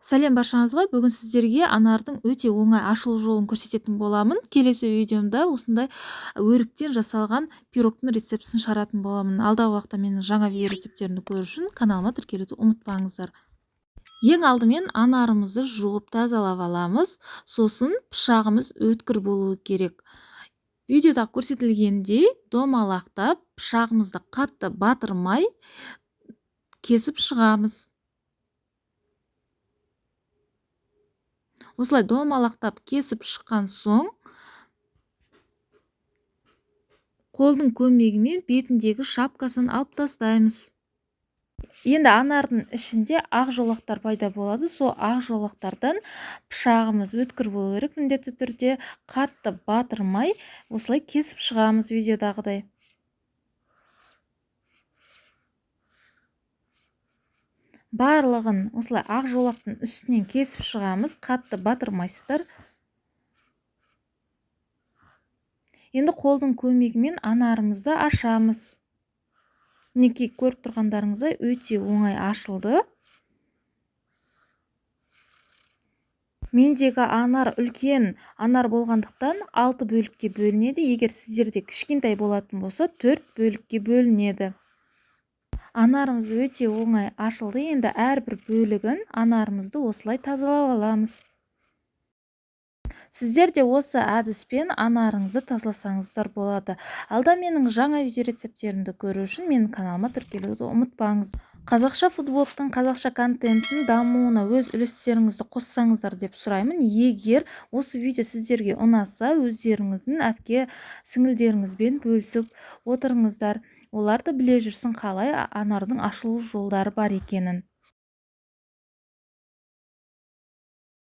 Сәлем баршаңызға. Бүгін сіздерге анардың өте оңай ашылу жолын көрсететін боламын. Келесі видеомда осындай өріктен жасалған пирогтың рецептісін шығаратын боламын. Алдағы уақытта менің жаңа видео рецепттерімді көру үшін каналыма тіркелуді ұмытпаңыздар. Ең алдымен анарымызды жуып тазалап аламыз. Сосын пышағымыз өткір болуы керек. Видеода көрсетілгендей домалақтап пышағымызды қатты батырмай кесіп шығамыз. Осылай домалақтап кесіп шыққан соң қолдың көмегімен бетіндегі шапкасын алып тастаймыз. Енді анардың ішінде ақ жолақтар пайда болады. Сол ақ жолақтардан пышағымыз өткір болу керек. Міндетті түрде қатты батырмай осылай кесіп шығамыз видеодағыдай. Барлығын осылай ақ жолақтың үстінен кесіп шығамыз, қатты батырмайсыздар. Енді қолдың көмегімен анарымызды ашамыз. Мінекей көріп тұрғандарыңыздай өте оңай ашылды. Мендегі анар үлкен анар болғандықтан 6 бөлікке бөлінеді. Егер сіздерде кішкентай болатын болса, 4 бөлікке бөлінеді. Анарымыз өте оңай ашылды. Енді әрбір бөлігін анарымызды осылай тазалап аламыз. Сіздер де осы әдіспен анарыңызды тазаласаңыздар болады. Алда менің жаңа видео рецепттерімді көру үшін менің каналыма тіркелуді ұмытпаңыз. Қазақша футболктың қазақша контенттің дамуына өз үлестеріңізді қоссаңыздар деп сұраймын. Егер осы видео сіздерге ұнаса, өздеріңіздің әпке сіңілдеріңізбен бөлісіп отырыңыздар. Оларды біле жүрсін қалай анардың ашылу жолдары бар екенін.